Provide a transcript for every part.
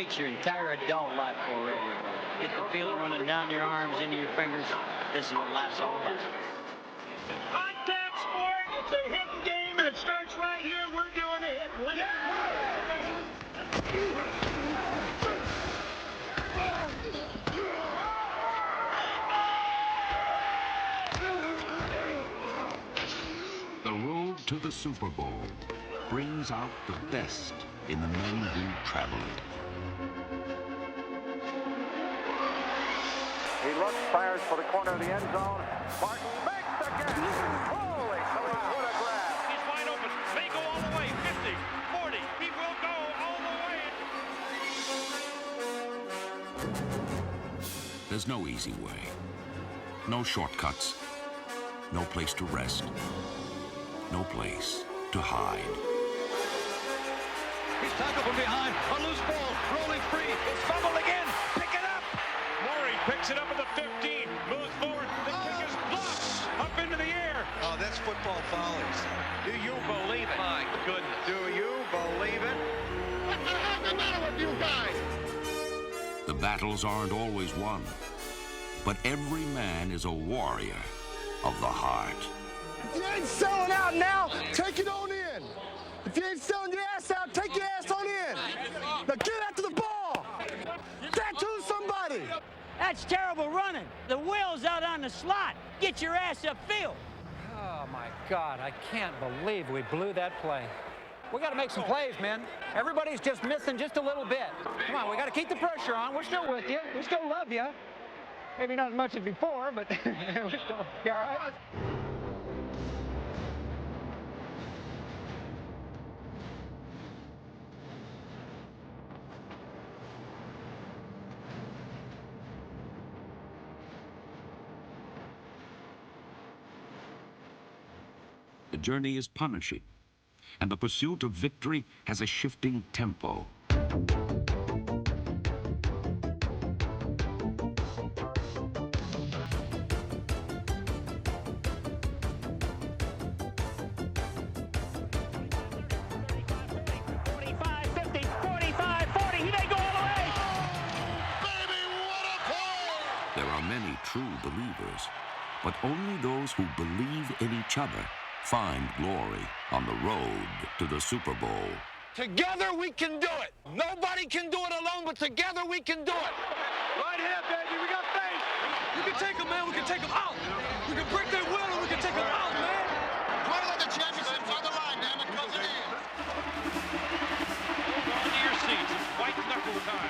takes your entire adult life already. Get the feeling running down your arms, into your fingers. This is what life's all about. Contact sport, it's a hidden game, and it starts right here. We're doing it. The road to the Super Bowl brings out the best in the men who travel it. He looks, fires for the corner of the end zone. Martin makes the catch. Holy cow, what a grab. He's wide open. May go all the way. 50, 40. He will go all the way. There's no easy way. No shortcuts. No place to rest. No place to hide. He's tackled from behind. A loose ball. Rolling free. It's fumbled again. Pick it up. Maury picks it up at the 15. Moves forward. The kick is blocked. Up into the air. Oh, that's football follies. Do you believe it? My goodness. Do you believe it? What the hell's the matter with you guys? The battles aren't always won, but every man is a warrior of the heart. If you ain't selling out now, take it on in. If you ain't selling your ass out, take your ass on in. Now get after the ball. Tattoo somebody. That's terrible running. The wheel's out on the slot. Get your ass upfield. Oh, my God, I can't believe we blew that play. We got to make some plays, man. Everybody's just missing just a little bit. Come on, we got to keep the pressure on. We're still with you. We still love you. Maybe not as much as before, but we're still, you all right? The journey is punishing, and the pursuit of victory has a shifting tempo. 45, 40. He may go all the way. Baby, what a play! There are many true believers, but only those who believe in each other find glory on the road to the Super Bowl. Together we can do it. Nobody can do it alone, but together we can do it. Right here, baby. We got faith. We can take them, man. We can take them out. We can break their will and we can take them out, man. Try to let the championship on the line, damn it, because it is. Hold on to your seats. It's white knuckle time.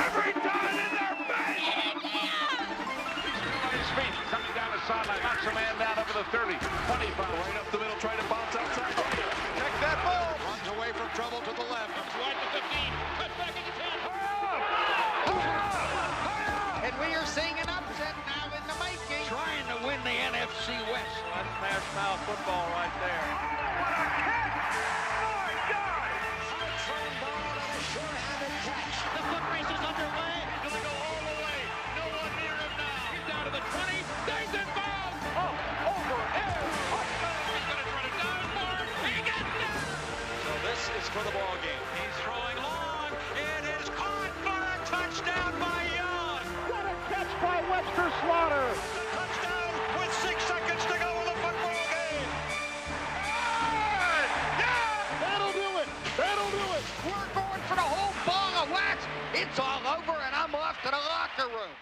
Every time in their face. On his feet, coming down the sideline. Knocks a man down over the 30, 25. Right up the middle, trying to bounce outside. Check that ball. Runs away from trouble to the left. Right to 15. Cut back in the 10. And we are seeing an upset now in the making. Trying to win the NFC West. That's smash mouth football right there. The foot race is underway. Gonna go all the way. No one near him now. He's down to the 20. Nathan Bound. Oh, over air. He's gonna try to down for it. He got down. So this is for the ball game. He's throwing long. It is caught for a touchdown by Young. What a catch by Webster Slaughter. Touchdown with 6 seconds to go in the football game. Yeah! That'll do it. That'll do it. We're going for the whole ball of wax. It's all over, and I'm off to the locker room.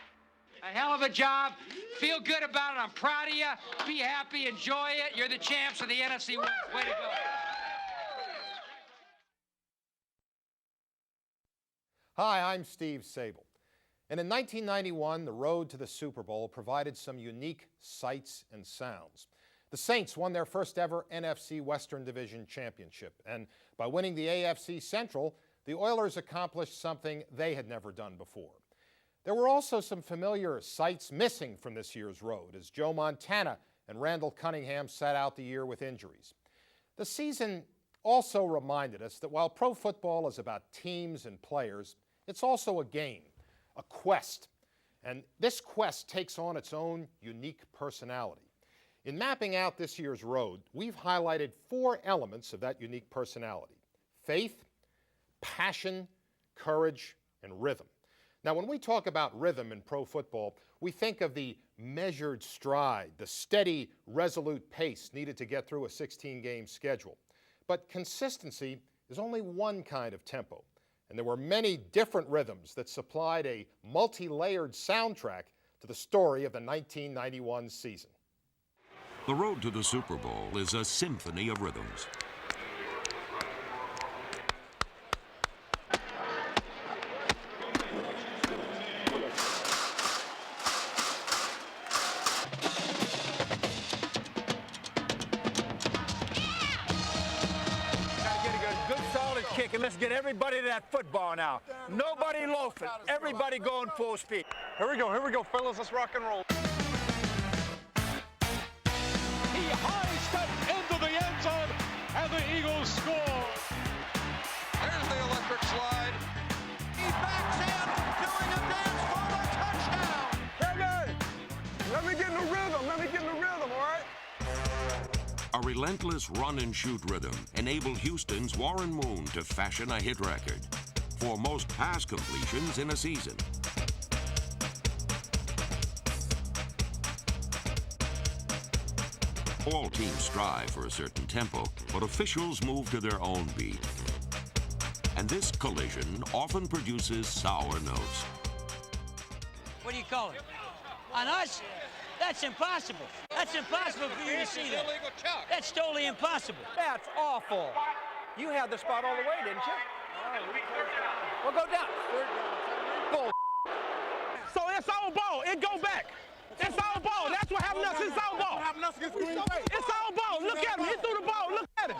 A hell of a job. Feel good about it. I'm proud of you. Be happy. Enjoy it. You're the champs of the NFC West. Way to go. Hi, I'm Steve Sable. And in 1991, the road to the Super Bowl provided some unique sights and sounds. The Saints won their first ever NFC Western Division championship. And by winning the AFC Central, the Oilers accomplished something they had never done before. There were also some familiar sights missing from this year's road as Joe Montana and Randall Cunningham sat out the year with injuries. The season also reminded us that while pro football is about teams and players, it's also a game, a quest. And this quest takes on its own unique personality. In mapping out this year's road, we've highlighted 4 elements of that unique personality: faith, passion, courage, and rhythm. Now, when we talk about rhythm in pro football, we think of the measured stride, the steady, resolute pace needed to get through a 16-game schedule. But consistency is only one kind of tempo, and there were many different rhythms that supplied a multi-layered soundtrack to the story of the 1991 season. The road to the Super Bowl is a symphony of rhythms. And let's get everybody to that football now. Nobody loafing. Everybody going full speed. Here we go, fellas. Let's rock and roll. He high stepped into the end zone, and the Eagles score. There's the electric slide. He backs in, doing a dance for the touchdown. Hey, guys, let me get in the rhythm, all right? A relentless run-and-shoot rhythm enabled Houston's Warren Moon to fashion a hit record for most pass completions in a season. All teams strive for a certain tempo, but officials move to their own beat. And this collision often produces sour notes. What do you call it? On us? That's impossible. That's impossible for you to see that. That's totally impossible. That's awful. You had the spot all the way, didn't you? Well, go down. Bull. So it's our ball. It go back. It's our ball. That's what happened to us. It's our ball. It's our ball. Look at him. He threw the ball. Look at him.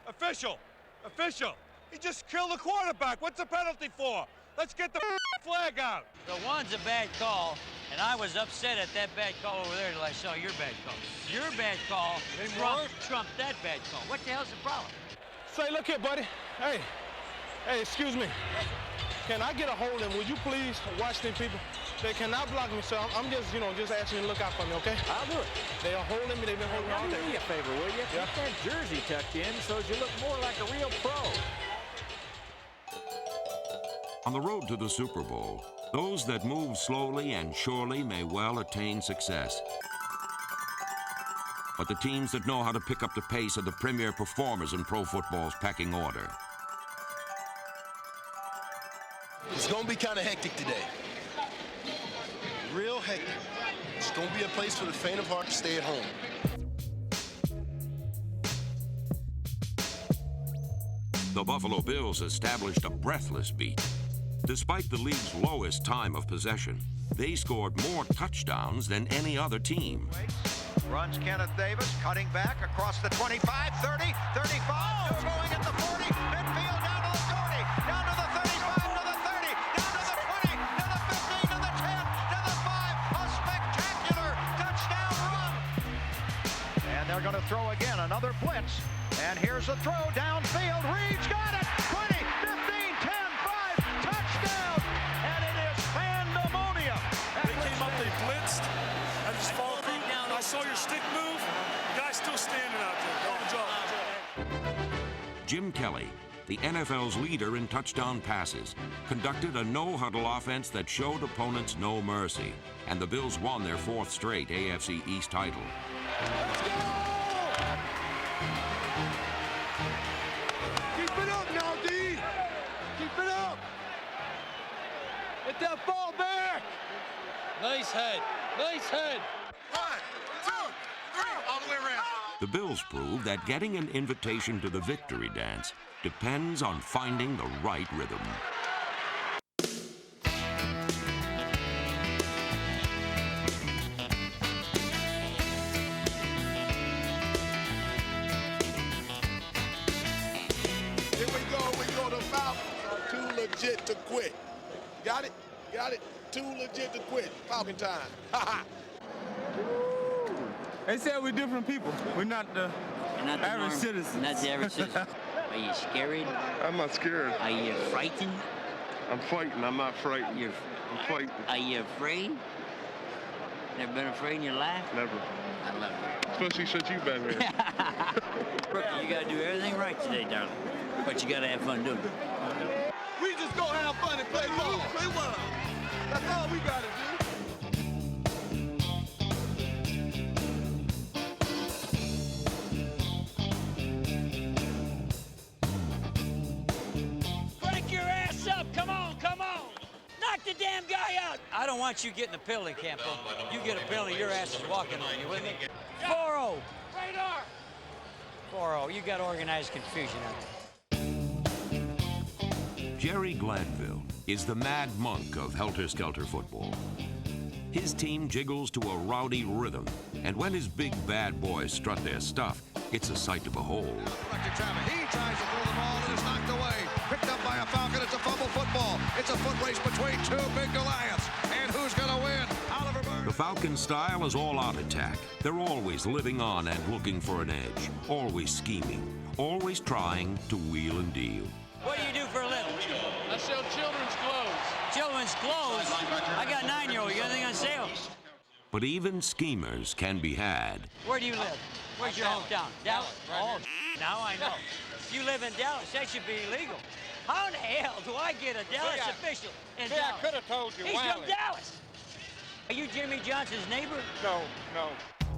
Official. He just killed the quarterback. What's the penalty for? Let's get the flag out. The one's a bad call, and I was upset at that bad call over there until I saw your bad call. Your bad call trumped that bad call. What the hell's the problem? Say, look here, buddy. Hey, excuse me. Can I get a hold of him? Would you please watch them people? They cannot block me, so I'm just, just asking you to look out for me, okay? I'll do it. They are holding me. They've been holding me all day. Do me a favor, will you? Get that jersey tucked in so you look more like a real pro. On the road to the Super Bowl, those that move slowly and surely may well attain success. But the teams that know how to pick up the pace are the premier performers in pro football's pecking order. It's going to be kind of hectic today. Real hectic. It's going to be a place for the faint of heart to stay at home. The Buffalo Bills established a breathless beat. Despite the league's lowest time of possession, they scored more touchdowns than any other team. Runs Kenneth Davis, cutting back across the 25, 30, 35, going at the 40, midfield down to the 40, down to the 35, to the 30, down to the 20, to the 15, to the 10, to the 5. A spectacular touchdown run. And they're going to throw again, another blitz. And here's a throw downfield. Reed's got it. 20, 15, 10, 5, touchdown. And it is pandemonium. They came up, they blitzed. I just followed through. I saw your stick move. The guy's still standing out there. Good job. Jim Kelly, the NFL's leader in touchdown passes, conducted a no-huddle offense that showed opponents no mercy, and the Bills won their fourth straight AFC East title. Let's go! Keep it up now, D. Keep it up. Get that ball back. Nice head. Nice head. 1, 2, 3, all the way around. The Bills proved that getting an invitation to the victory dance depends on finding the right rhythm. Here we go. The Falcons are too legit to quit. Got it? Too legit to quit. Falcon time. They said we're different people. We're not the average citizens. Not the average citizen. Are you scared? I'm not scared. Are you frightened? I'm fighting. I'm not frightened. I'm fighting. Are you afraid? Never been afraid in your life? Never. I love you. Especially since you've been here. Rookie, you gotta do everything right today, darling. But you gotta have fun doing it. We just Let's go have fun and play ball. Play well. That's all we got to do. Crank your ass up. Come on, come on. Knock the damn guy out. I don't want you getting a penalty, Campo. You get a penalty, your ass is walking on you with me. 4-0. Radar. 4-0. You got organized confusion out there. Jerry Glanville is the mad monk of helter-skelter football. His team jiggles to a rowdy rhythm, and when his big bad boys strut their stuff, it's a sight to behold. He tries to throw the ball and it's knocked away. Picked up by a Falcon. It's a fumble football. It's a foot race between two big Goliaths. And who's going to win? Oliver Burns. The Falcon style is all-out attack. They're always living on and looking for an edge, always scheming, always trying to wheel and deal. What do you do for a living? I sell children's clothes. Children's clothes? I got 9-year-old. You got anything on sale? But even schemers can be had. Where do you live? Where's your hometown? Dallas. Oh, now I know. You live in Dallas. That should be illegal. How in the hell do I get a Dallas official in Dallas? I could have told you. He's from Dallas. Are you Jimmy Johnson's neighbor? No.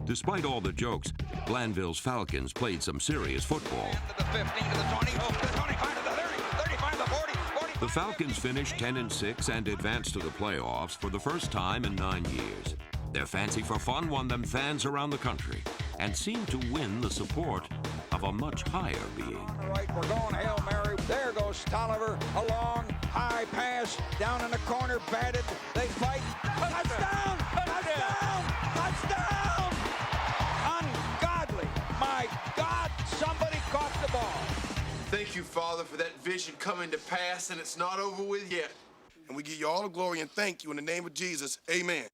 Despite all the jokes, Glanville's Falcons played some serious football. To the 15, to the 20, to the 25, to the 30, 35, to the 40, 40. The Falcons finished 10-6 and advanced to the playoffs for the first time in 9 years. Their fancy for fun won them fans around the country and seemed to win the support of a much higher being. All right, we're going Hail Mary. There goes Tolliver. A long, high pass. Down in the corner, batted. They fight. Touchdown! Touchdown! Touchdown! Ungodly. My God, somebody caught the ball. Thank you, Father, for that vision coming to pass, and it's not over with yet. And we give you all the glory and thank you in the name of Jesus. Amen.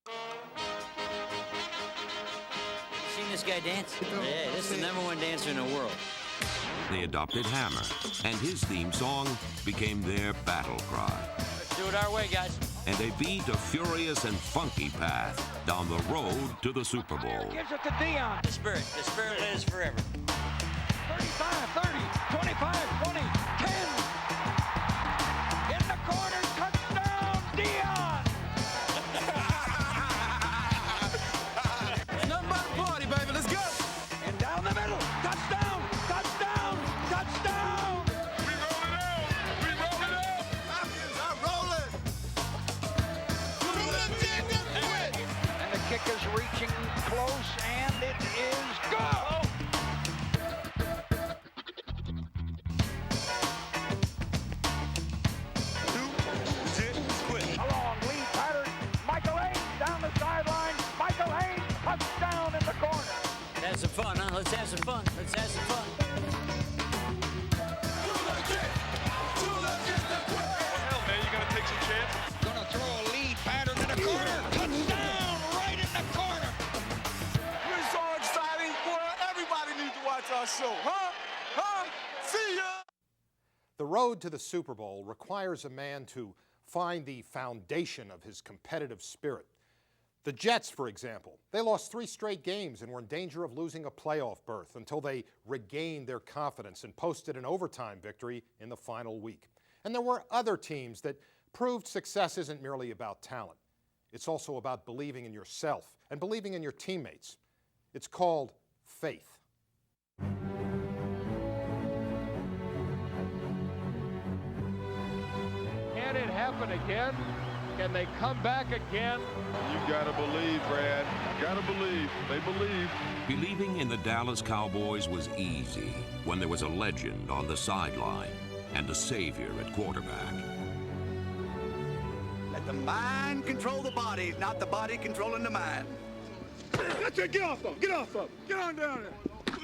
Seen this guy dance? Yeah, this is the #1 dancer in the world. They adopted Hammer, and his theme song became their battle cry. Let's do it our way, guys. And they beat a furious and funky path down the road to the Super Bowl. Gives it to Dion. The spirit lives forever. 35, 30, 25, 20, 10. In the corner, touchdown, Dion. Nothing but a party, baby. Let's go. And down the middle, touchdown, touchdown, touchdown. We roll it out. We roll it out. Falcons are rolling. And the kick is reaching close, and it is good. Along, Lee Patterson, Michael Haynes down the sideline. Michael Haynes, touchdown in the corner. Have some fun, huh? Let's have some fun. Let's have some fun. Hell, man, you got to take some chances. Gonna throw a lead pattern in the corner. Touchdown right in the corner. We're so exciting. Boy, everybody needs to watch our show. Huh? See ya. The road to the Super Bowl requires a man to find the foundation of his competitive spirit. The Jets, for example, they lost 3 straight games and were in danger of losing a playoff berth until they regained their confidence and posted an overtime victory in the final week. And there were other teams that proved success isn't merely about talent. It's also about believing in yourself and believing in your teammates. It's called faith. Can it happen again? Can they come back again? You gotta believe, Brad. You gotta believe. They believe. Believing in the Dallas Cowboys was easy when there was a legend on the sideline and a savior at quarterback. Let the mind control the body, not the body controlling the mind. Get off of him. Get off of him. Get on down there.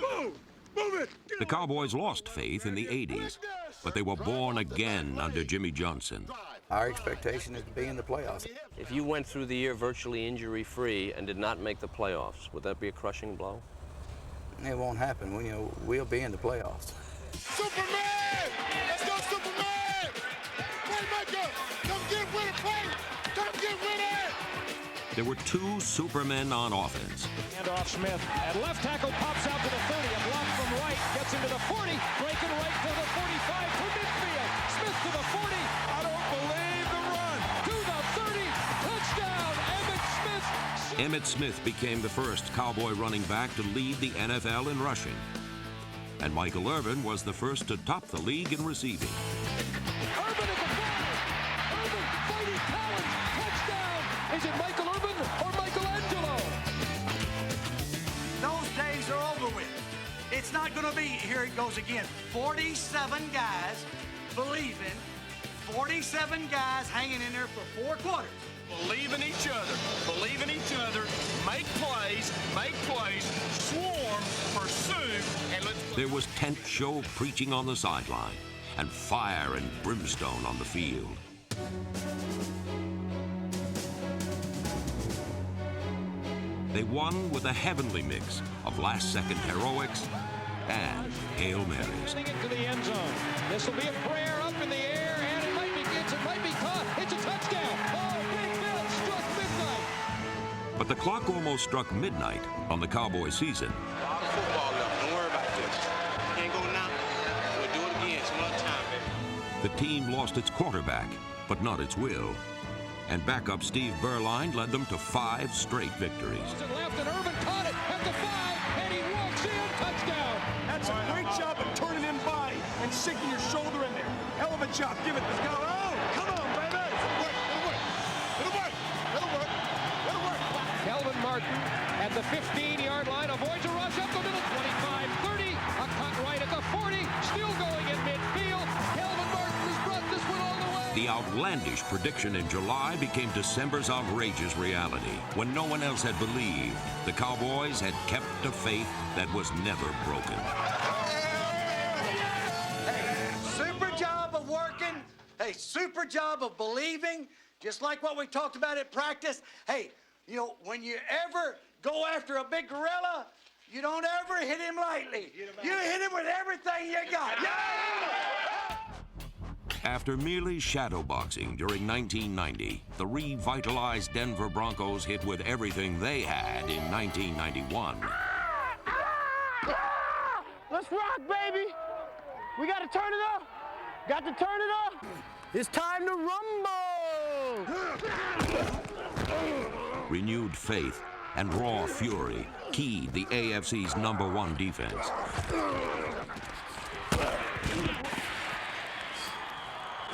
Move. Move it. The Cowboys lost faith in the 80s, but they were born again under Jimmy Johnson. Our expectation is to be in the playoffs. If you went through the year virtually injury-free and did not make the playoffs, would that be a crushing blow? It won't happen. We'll be in the playoffs. Superman! Let's go, Superman! Playmaker! Come get with it, play! Come get with it! There were 2 Supermen on offense. And off Smith. And left tackle pops out to the 30. A block from right. Gets into the 40. Breaking right for the 45 to midfield. Smith to the 40. I don't Emmitt Smith became the first Cowboy running back to lead the NFL in rushing. And Michael Irvin was the first to top the league in receiving. Irvin at the 5. Irvin fighting Collins. Touchdown. Is it Michael Irvin or Michelangelo? Those days are over with. It's not going to be, here it goes again, 47 guys believing, 47 guys hanging in there for 4 quarters. Believe in each other, make plays, swarm, pursue, and let's... There was tent show preaching on the sideline and fire and brimstone on the field. They won with a heavenly mix of last-second heroics and Hail Marys. Getting it to the end zone. This will be a prayer up in the air, and it might be caught. It's a touchdown. Oh, Big Bill struck midnight. But the clock almost struck midnight on the Cowboy season. Football left. Don't worry about this. Can't go now. We'll do it again some other time, baby. The team lost its quarterback, but not its will. And backup Steve Berline led them to 5 straight victories. Left, and Irvin caught it at the 5, and he walks in. Touchdown. That's a great job of turning in body and sinking your shoulder in there. Hell of a job. Give it. Let's go. Oh, come on, baby. It'll work. Kelvin Martin at the 15-yard line avoids a rush up the middle. 25, 30. A cut right at the 40. Still going in midfield. Kelvin Martin has brought this one all the way. The outlandish prediction in July became December's outrageous reality. When no one else had believed, the Cowboys had kept a faith that was never broken. Hey, super job of working. Hey, super job of believing. Just like what we talked about at practice. Hey, you know, when you ever go after a big gorilla, you don't ever hit him lightly. You hit him with everything you got. Yeah! After merely shadowboxing during 1990, the revitalized Denver Broncos hit with everything they had in 1991. Let's rock, baby. We got to turn it up. Got to turn it up. It's time to rumble. Renewed faith and raw fury keyed the AFC's #1 defense.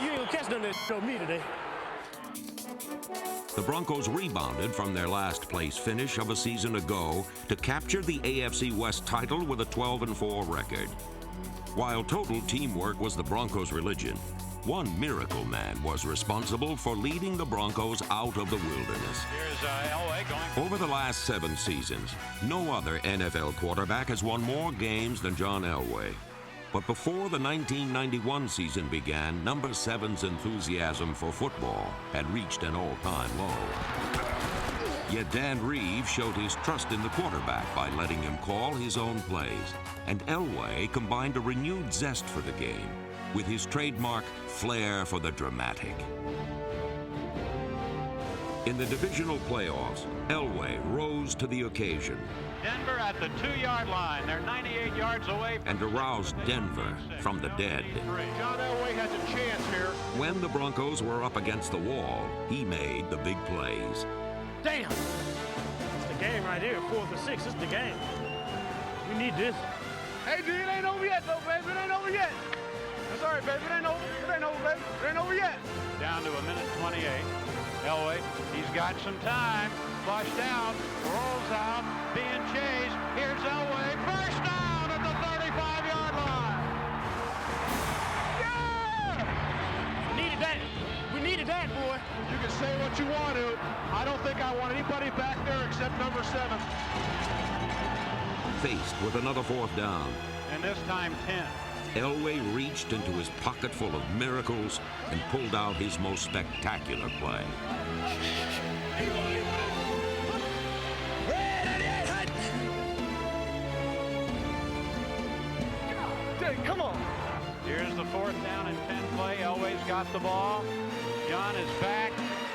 You ain't gonna catch none of that on me today. The Broncos rebounded from their last place finish of a season ago to capture the AFC West title with a 12-4 record. While total teamwork was the Broncos' religion, one miracle man was responsible for leading the Broncos out of the wilderness. Here's Elway going. Over the last 7 seasons, no other NFL quarterback has won more games than John Elway. But before the 1991 season began, number 7's enthusiasm for football had reached an all-time low. Yet Dan Reeves showed his trust in the quarterback by letting him call his own plays. And Elway combined a renewed zest for the game with his trademark flair for the dramatic. In the divisional playoffs, Elway rose to the occasion. Denver at the 2-yard line. They're 98 yards away. And aroused Denver from the dead. John Elway has a chance here. When the Broncos were up against the wall, he made the big plays. Damn. It's the game right here. 4th and 6. It's the game. We need this. Hey, dude, it ain't over yet, though, baby. It ain't over yet. That's all right, baby. It ain't over. It ain't over, baby. It ain't over yet. Down to a minute 28. Elway, he's got some time. Flushed out, rolls out, being chased. Here's Elway. First down at the 35-yard line. Yeah! Needed that. We needed that, boy. You can say what you want to. I don't think I want anybody back there except number 7. Faced with another 4th down. And this time 10. Elway reached into his pocket full of miracles and pulled out his most spectacular play. Come on. Here's the 4th down and 10 play. Elway's got the ball. John is back,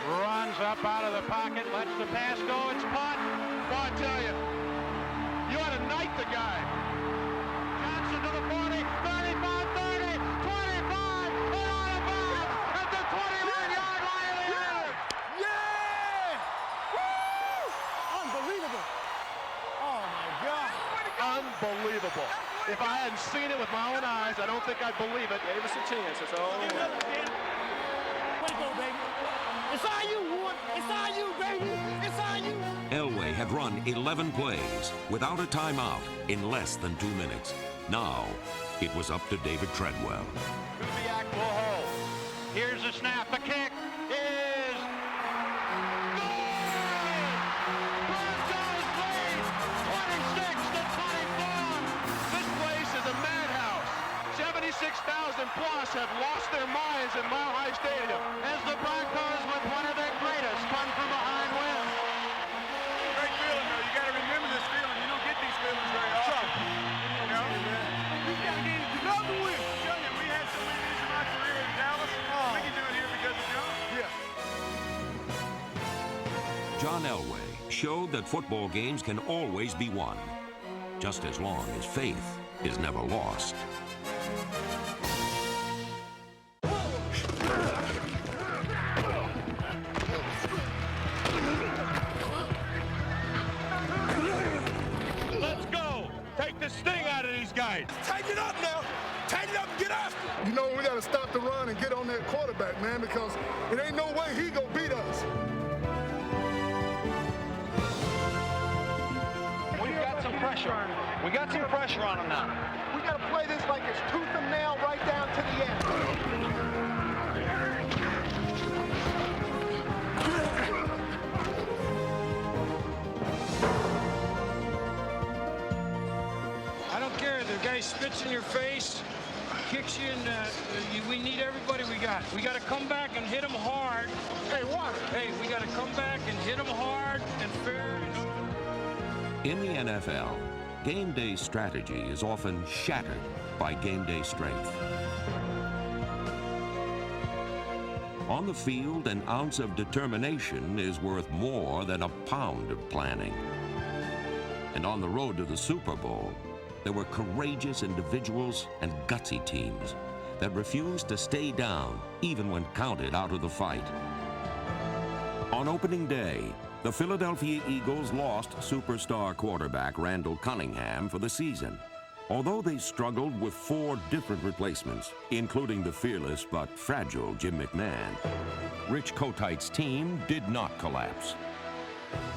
runs up out of the pocket, lets the pass go. It's punt. Well, I tell you, you ought to knight the guy. Johnson to the 40, 35, 30, 25, they're out of bounds at the 21-yard line of the end. Yeah! Woo! football. If I hadn't seen it with my own eyes, I don't think I'd believe it. Gave us a chance. That's all. Way to go, baby. It's all you, Ward. It's all you, baby. It's all you. Elway had run 11 plays without a timeout in less than 2 minutes. Now, it was up to David Treadwell. Kubiak will hold. Here's the snap. The kick is good! Broncos lead 26-24. This place is a madhouse. 76,000 plus have lost their minds in Mile High Stadium. As the Broncos with one of their greatest come from behind wins. Great feeling, though. You got to remember this feeling. You don't get these feelings very often. You know? You got to get another win. I'm telling you, we had so many these in my career in Dallas. We can do it here because of John. Yeah. John Elway showed that football games can always be won, just as long as faith is never lost. Let's go. Take the sting out of these guys. Tighten it up now. Tighten it up and get after it. You know, we got to stop the run and get on that quarterback, man, because it ain't no way he gonna beat us. We've got some pressure. We got some pressure on them now. We got to play this like it's tooth and nail right down to the end. I don't care. The guy spits in your face, kicks you, and we need everybody we got. We got to come back and hit them hard. Hey, what? Hey, we got to come back and hit them hard and fair. In the NFL, game day strategy is often shattered by game day strength. On the field, an ounce of determination is worth more than a pound of planning. And on the road to the Super Bowl, there were courageous individuals and gutsy teams that refused to stay down even when counted out of the fight. On opening day, the Philadelphia Eagles lost superstar quarterback Randall Cunningham for the season. Although they struggled with 4 different replacements, including the fearless but fragile Jim McMahon, Rich Kotite's team did not collapse.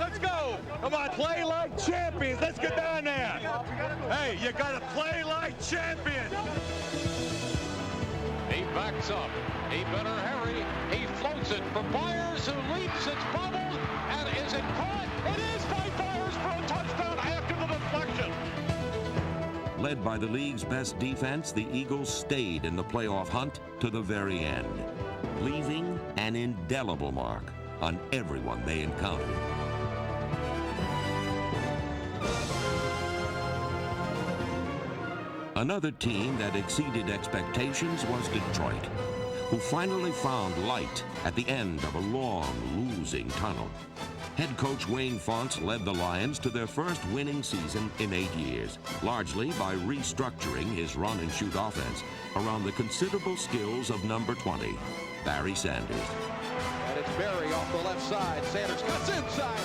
Let's go. Come on, play like champions. Let's get down there. Hey, you got to play like champions. He backs up. He better hurry. He floats it for Byers, who leaps. It's bubbled. And is it caught? It is by Byers for a touchdown after the deflection. Led by the league's best defense, the Eagles stayed in the playoff hunt to the very end, leaving an indelible mark on everyone they encountered. Another team that exceeded expectations was Detroit, who finally found light at the end of a long losing tunnel. Head coach Wayne Fontes led the Lions to their first winning season in 8 years, largely by restructuring his run-and-shoot offense around the considerable skills of number 20, Barry Sanders. And it's Barry off the left side. Sanders cuts inside.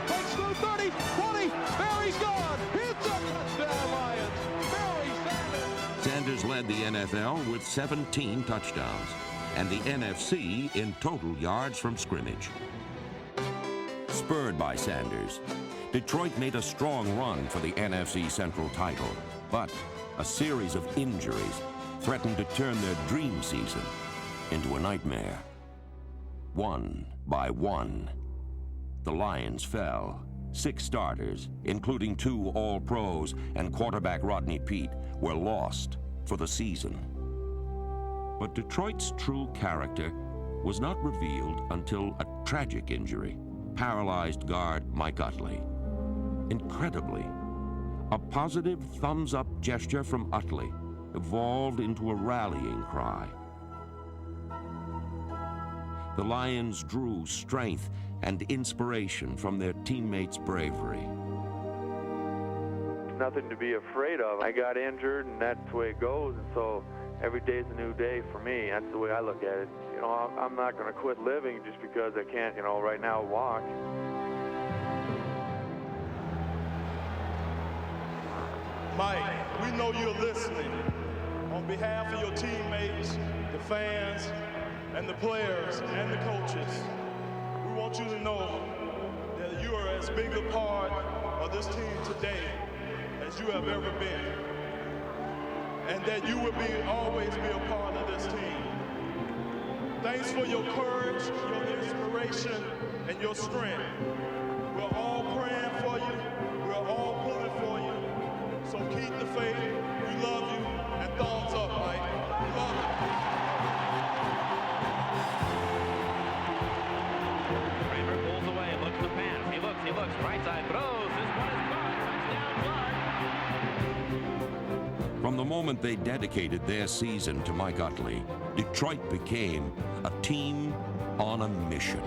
Breaks through 30, 20. Barry's gone. It's a touchdown, Lions. Barry Sanders. Sanders led the NFL with 17 touchdowns and the NFC in total yards from scrimmage. Spurred by Sanders, Detroit made a strong run for the NFC Central title, but a series of injuries threatened to turn their dream season into a nightmare. One by one, the Lions fell. 6 starters, including 2 All-Pros and quarterback Rodney Peete, were lost for the season. But Detroit's true character was not revealed until a tragic injury paralyzed guard Mike Utley. Incredibly, a positive thumbs-up gesture from Utley evolved into a rallying cry. The Lions drew strength and inspiration from their teammates' bravery. Nothing to be afraid of. I got injured, and that's the way it goes, and so every day's a new day for me. That's the way I look at it. You know, I'm not going to quit living just because I can't, you know, right now walk. Mike, we know you're listening. On behalf of your teammates, the fans, and the players, and the coaches, we want you to know that you are as big a part of this team today as you have ever been. And that you will always be a part of this team. Thanks for your courage, your inspiration, and your strength. We're all praying for you. We're all pulling for you. So keep the faith. We love you. And thumbs up, Mike. We love you. Kramer pulls away, looks to pass. He looks. Right side throws. This one is caught. Touchdown, Blood. From the moment they dedicated their season to Mike Utley, Detroit became a team on a mission.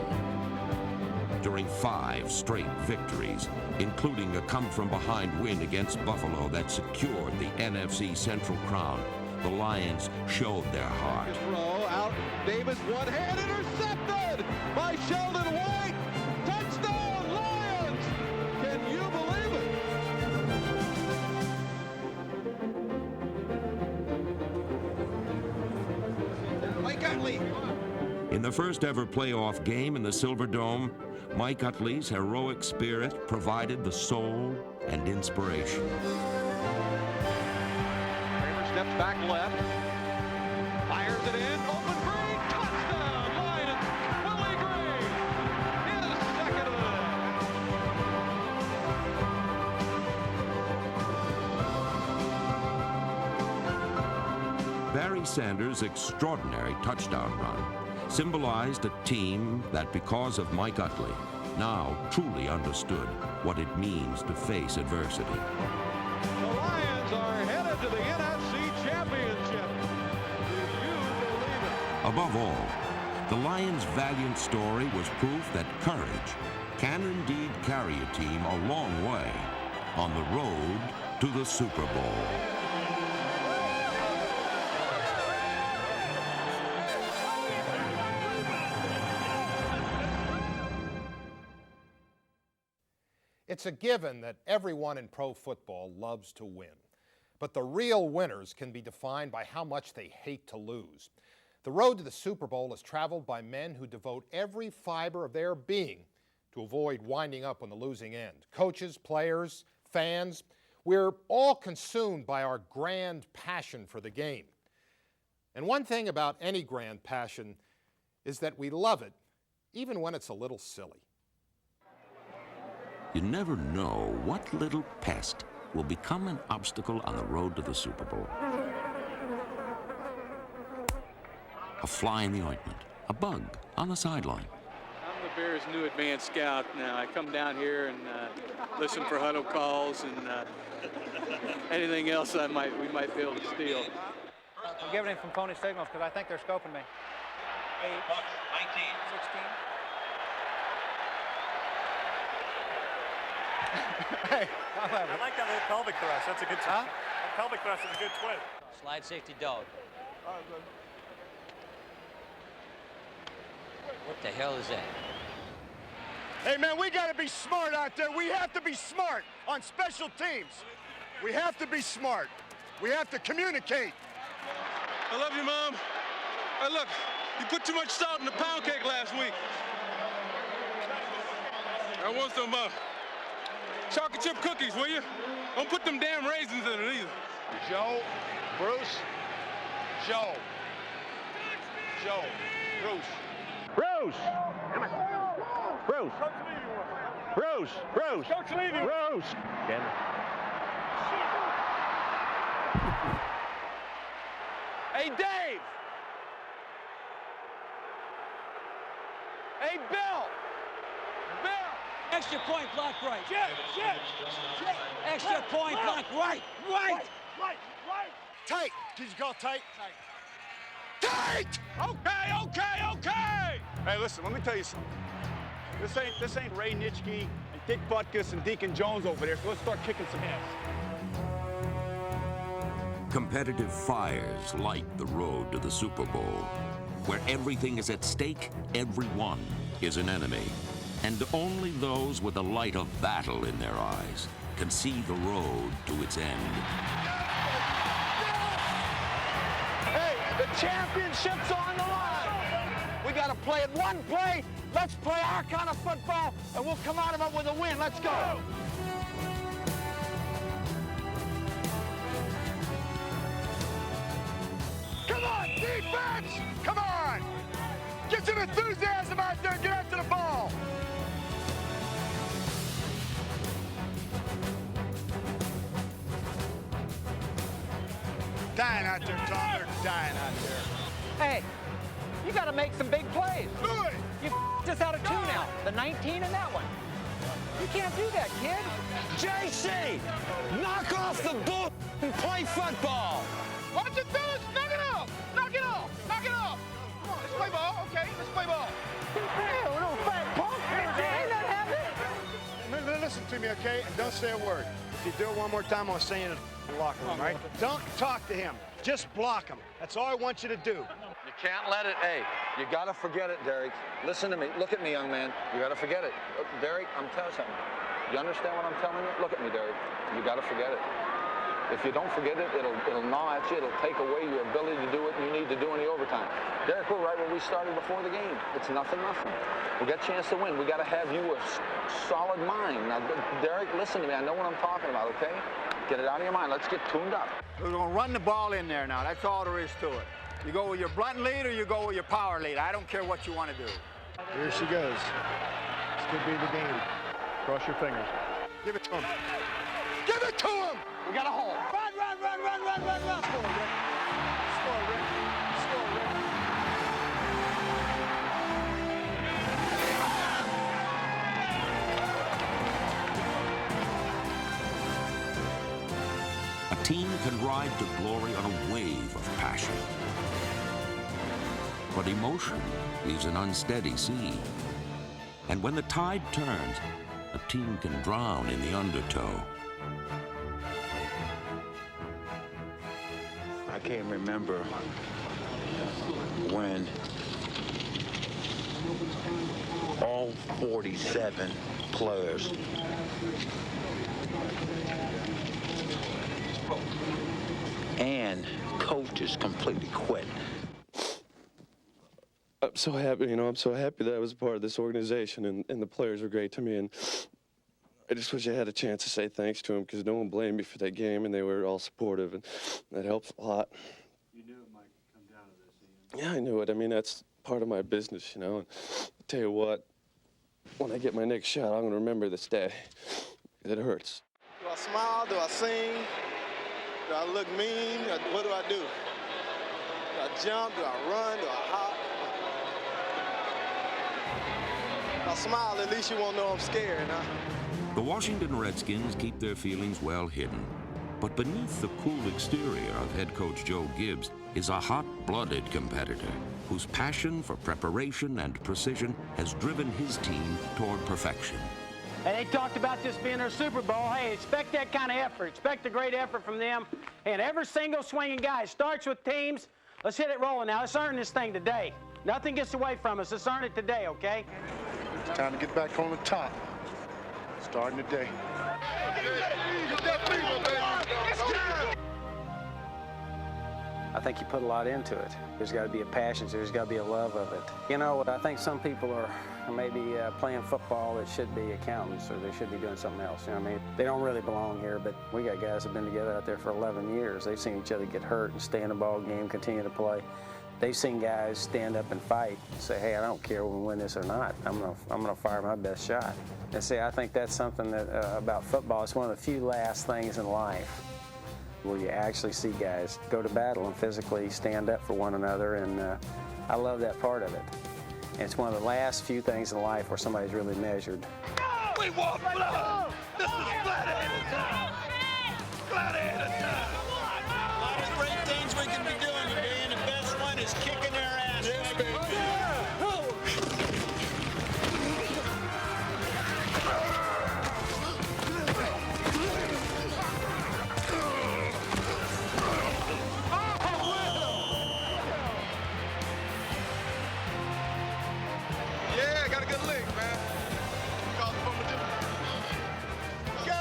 During 5 straight victories, including a come-from-behind win against Buffalo that secured the NFC Central crown, the Lions showed their heart. Throw out, Davis, one hand intercepted by Sheldon White. Touchdown, Lions! Can you believe it? Mike Utley. In the first ever playoff game in the Silver Dome, Mike Utley's heroic spirit provided the soul and inspiration. Kramer steps back left, fires it in, open Green, touchdown, Lions, Willie Green, his second of the day. Barry Sanders' extraordinary touchdown run symbolized a team that, because of Mike Utley, now truly understood what it means to face adversity. The Lions are headed to the NFC Championship. Do you believe it? Above all, the Lions' valiant story was proof that courage can indeed carry a team a long way on the road to the Super Bowl. It's a given that everyone in pro football loves to win. But the real winners can be defined by how much they hate to lose. The road to the Super Bowl is traveled by men who devote every fiber of their being to avoid winding up on the losing end. Coaches, players, fans, we're all consumed by our grand passion for the game. And one thing about any grand passion is that we love it, even when it's a little silly. You never know what little pest will become an obstacle on the road to the Super Bowl. A fly in the ointment, a bug on the sideline. I'm the Bears' new advanced scout now. I come down here and listen for huddle calls and anything else we might be able to steal. I'm giving him some phony signals because I think they're scoping me. 8, 19, 16. Hey, I like that little pelvic thrust. That's a good twist. That pelvic thrust is a good twist. Slide safety dog. All right, good. What the hell is that? Hey, man, we got to be smart out there. We have to be smart on special teams. We have to be smart. We have to communicate. I love you, Mom. Hey, look, you put too much salt in the pound cake last week. I want some chocolate chip cookies, will you? Don't put them damn raisins in it either. Joe, Bruce, Joe, Bruce. Bruce! Bruce! Bruce! Bruce! Coach Levy! Bruce! Ken. Hey, Dave! Hey, Bill! Bill! Extra point block right. Chip! Extra point block right. Right! Tight! Did you call tight? Tight! Okay! Hey, listen, let me tell you something. This ain't Ray Nitschke and Dick Butkus and Deacon Jones over there, so let's start kicking some ass. Competitive fires light the road to the Super Bowl. Where everything is at stake, everyone is an enemy. And only those with the light of battle in their eyes can see the road to its end. Hey, the championship's on the line. We got to play it one play. Let's play our kind of football, and we'll come out of it with a win. Let's go. Come on, defense! Come on! Get some enthusiasm out there and get after the ball! Dying out there, Tom. They're dying out there. Hey, you got to make some big plays. Do it! You just out of two now. The 19 and that one. You can't do that, kid. JC, knock off the bull and play football. Why don't you do it? Knock it off! Knock it off! Knock it off! Come on, let's play ball, okay? Let's play ball. Hey, little fat punk. Ain't that happening? Listen to me, okay? And don't say a word. If you do it one more time, I'll say in the locker room, right? Don't talk to him. Just block him. That's all I want you to do. You can't let it, hey, you gotta forget it, Derek. Listen to me, look at me, young man. You gotta forget it. Derek, I'm telling you something. You understand what I'm telling you? Look at me, Derek. You gotta forget it. If you don't forget it, it'll gnaw at you. It'll take away your ability to do what you need to do in the overtime. Derek, we're right where we started before the game. It's nothing. We got a chance to win. We got to have you a solid mind. Now, Derek, listen to me. I know what I'm talking about, okay? Get it out of your mind. Let's get tuned up. We're going to run the ball in there now. That's all there is to it. You go with your blunt lead or you go with your power lead. I don't care what you want to do. Here she goes. This could be the game. Cross your fingers. Give it to him. Give it to him! We got a hole. Run! Score, Rick. Score, Rick. Score, Rick. A team can ride to glory on a wave of passion. But emotion leaves an unsteady sea. And when the tide turns, a team can drown in the undertow. I can't remember when all 47 players and coaches completely quit. I'm so happy, I'm so happy that I was a part of this organization, and the players were great to me, and I just wish I had a chance to say thanks to them, because no one blamed me for that game, and they were all supportive, and that helps a lot. You knew it might come down to this, Ian. Yeah, I knew it. I mean, that's part of my business, and I'll tell you what, when I get my next shot, I'm going to remember this day. It hurts. Do I smile? Do I sing? Do I look mean? What do I do? Do I jump? Do I run? Do I hop? If I smile, at least you won't know I'm scared, huh? The Washington Redskins keep their feelings well hidden. But beneath the cool exterior of head coach Joe Gibbs is a hot-blooded competitor whose passion for preparation and precision has driven his team toward perfection. And they talked about this being their Super Bowl. Hey, expect that kind of effort. Expect a great effort from them. And every single swinging guy starts with teams. Let's hit it rolling now. Let's earn this thing today. Nothing gets away from us. Let's earn it today, okay? It's time to get back on the top. Starting today. I think you put a lot into it. There's got to be a passion. There's got to be a love of it. You know, I think some people are maybe playing football that should be accountants, or they should be doing something else. You know what I mean? They don't really belong here, but we got guys that have been together out there for 11 years. They've seen each other get hurt and stay in the ball game, continue to play. They've seen guys stand up and fight, say, hey, I don't care when we win this or not. I'm gonna fire my best shot. And see, I think that's something that about football. It's one of the few last things in life where you actually see guys go to battle and physically stand up for one another, and I love that part of it. And it's one of the last few things in life where somebody's really measured. We want blood! This is gladiator time! Gladiator time! A lot of great things we can be doing today, and the best one is kicking their ass. Yes, baby. Yeah, got a good lick, man. Call it from a different. Go!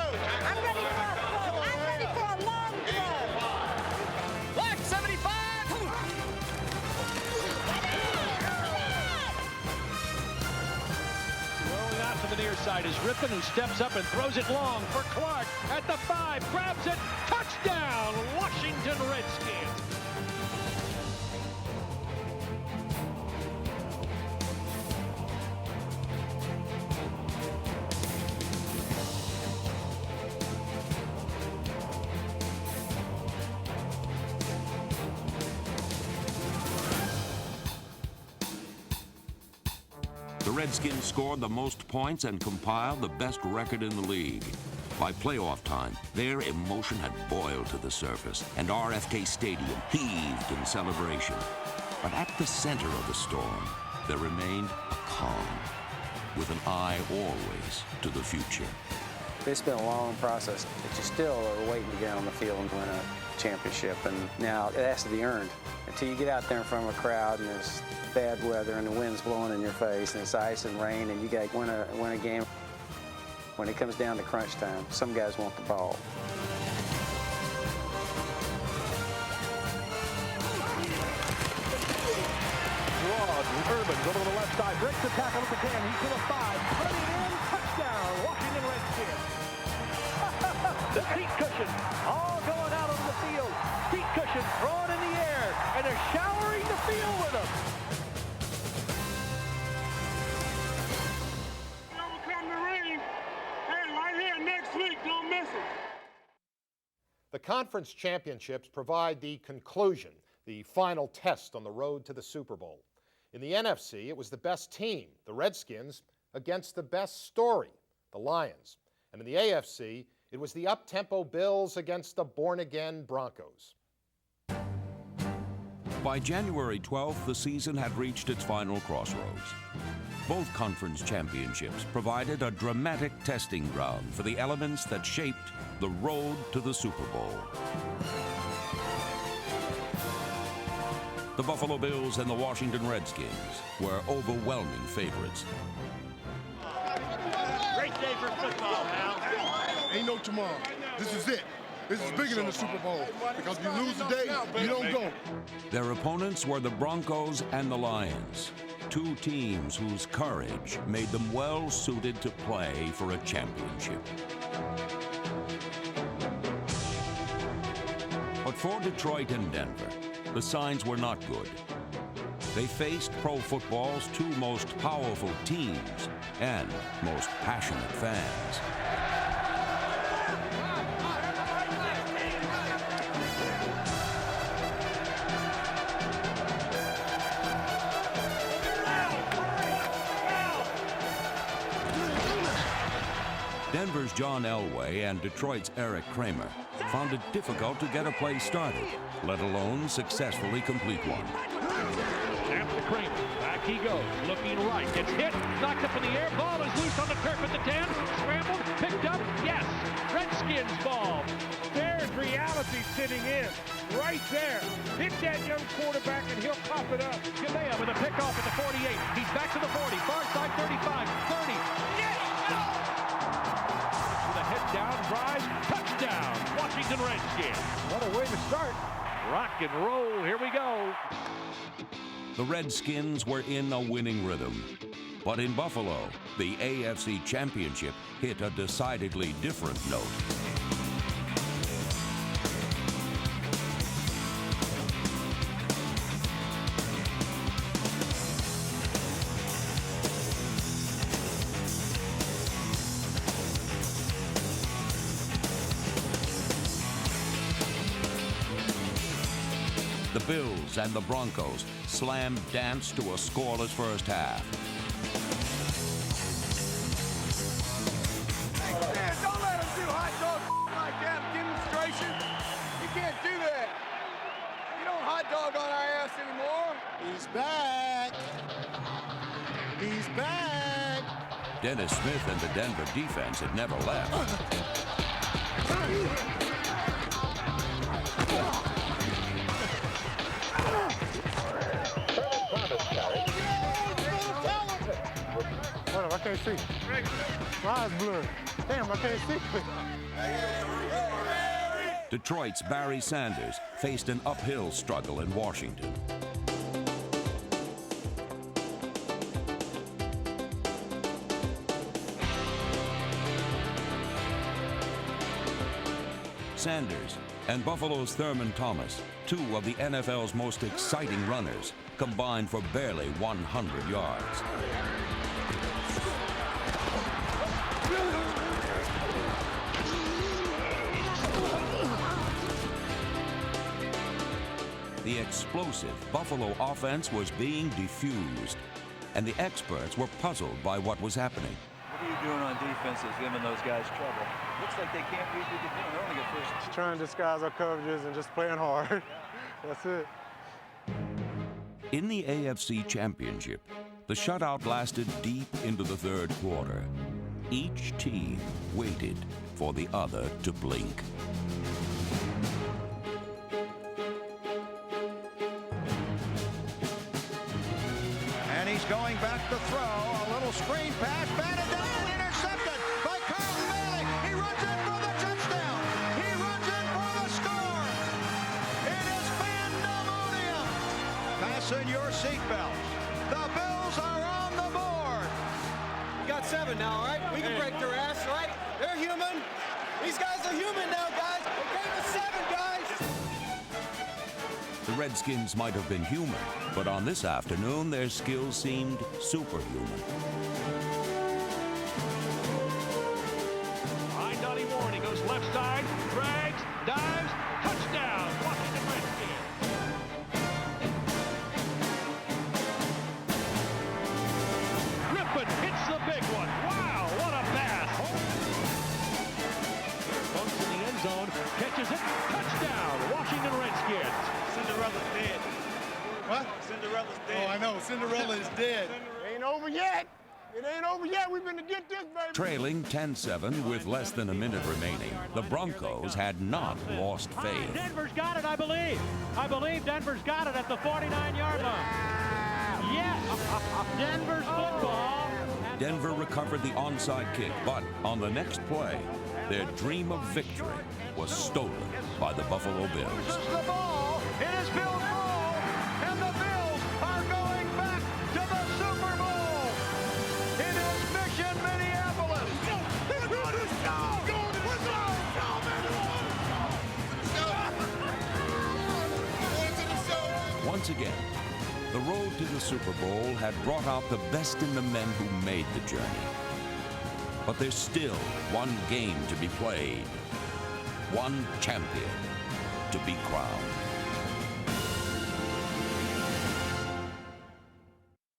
near side is Rippon, who steps up and throws it long for Clark at the 5, grabs it, touchdown, Washington Redskins. The Redskins scored the most points and compiled the best record in the league. By playoff time, their emotion had boiled to the surface, and RFK Stadium heaved in celebration. But at the center of the storm, there remained a calm, with an eye always to the future. It's been a long process, but you still are waiting to get on the field and win a championship, and now it has to be earned. Until you get out there in front of a crowd and there's bad weather and the wind's blowing in your face and it's ice and rain and you got to win a game. When it comes down to crunch time, some guys want the ball. Broad, Urban, go to the left side, breaks the tackle at the 10, he's to the 5, put it in, touchdown, Washington Redskins. The seat cushion, all going out on the field. Seat cushion thrown in the air, and they're showering the field with them. Overcome the rain. Hey, right here next week, don't miss it. The conference championships provide the conclusion, the final test on the road to the Super Bowl. In the NFC, it was the best team, the Redskins, against the best story, the Lions. And in the AFC, it was the up-tempo Bills against the born-again Broncos. By January 12th, the season had reached its final crossroads. Both conference championships provided a dramatic testing ground for the elements that shaped the road to the Super Bowl. The Buffalo Bills and the Washington Redskins were overwhelming favorites. Great day for football, Al. Ain't no tomorrow. This is it. This is bigger than the Super Bowl. Because if you lose today, you don't go. Their opponents were the Broncos and the Lions, two teams whose courage made them well suited to play for a championship. But for Detroit and Denver, the signs were not good. They faced pro football's two most powerful teams and most passionate fans. Denver's John Elway and Detroit's Eric Kramer found it difficult to get a play started, let alone successfully complete one. Snap to Kramer. Back he goes. Looking right. Gets hit. Knocked up in the air. Ball is loose on the turf at the 10. Scrambled. Picked up. Yes. Redskins ball. There's reality sitting in. Right there. Hit that young quarterback and he'll pop it up. Galea with a pickoff at the 48. He's back to the 40. Far side 35. 30. Yes! With a head down drive. Touchdown. Washington Redskins. What a way to start. Rock and roll. Here we go. The Redskins were in a winning rhythm. But in Buffalo, the AFC Championship hit a decidedly different note. The Bills and the Broncos slammed dance to a scoreless first half. Man, don't let him do hot dog like that. Demonstration. You can't do that. You don't hot dog on our ass anymore. He's back. He's back. Dennis Smith and the Denver defense had never left. Hold on, I can't see. My eyes blurred. Damn, I can't see. Detroit's Barry Sanders faced an uphill struggle in Washington. Sanders, and Buffalo's Thurman Thomas, two of the NFL's most exciting runners, combined for barely 100 yards. The explosive Buffalo offense was being diffused, and the experts were puzzled by what was happening. What are you doing on defense that's giving those guys trouble? Looks like they can't beat you defense. They only get first. Just trying to disguise our coverages and just playing hard. That's it. In the AFC Championship, the shutout lasted deep into the third quarter. Each team waited for the other to blink. And he's going back to throw. A little screen pass, batted down, intercepted by Carlton Bailey. He runs in for the touchdown. He runs in for the score. It is pandemonium. Fasten your seatbelts. The Bills are on the board. We got 7 now, all right? We can break their ass, all right? They're human. These guys are human now, guys. Okay, the 7, guys. The Redskins might have been human, but on this afternoon, their skills seemed superhuman. Behind Donnie Warren, he goes left side, drags, dives, touchdown, Washington Redskins. Griffin hits the big one. Wow, what a pass. Bunks in the end zone, catches it, touchdown, Washington Redskins. Cinderella's dead. What? Cinderella's dead. Oh, I know. Cinderella is dead. It ain't over yet. It ain't over yet. We're going to get this, baby. Trailing 10-7 with less than a minute remaining, the Broncos had not lost faith. Denver's got it, I believe. I believe Denver's got it at the 49-yard line. Yes, Denver's football. Denver recovered the onside kick, but on the next play, their dream of victory was stolen by the Buffalo Bills. The ball. It is Bill Ball. And the Bills are going back to the Super Bowl. It is Mission Minneapolis. Once again, the road to the Super Bowl had brought out the best in the men who made the journey. But there's still one game to be played, one champion to be crowned.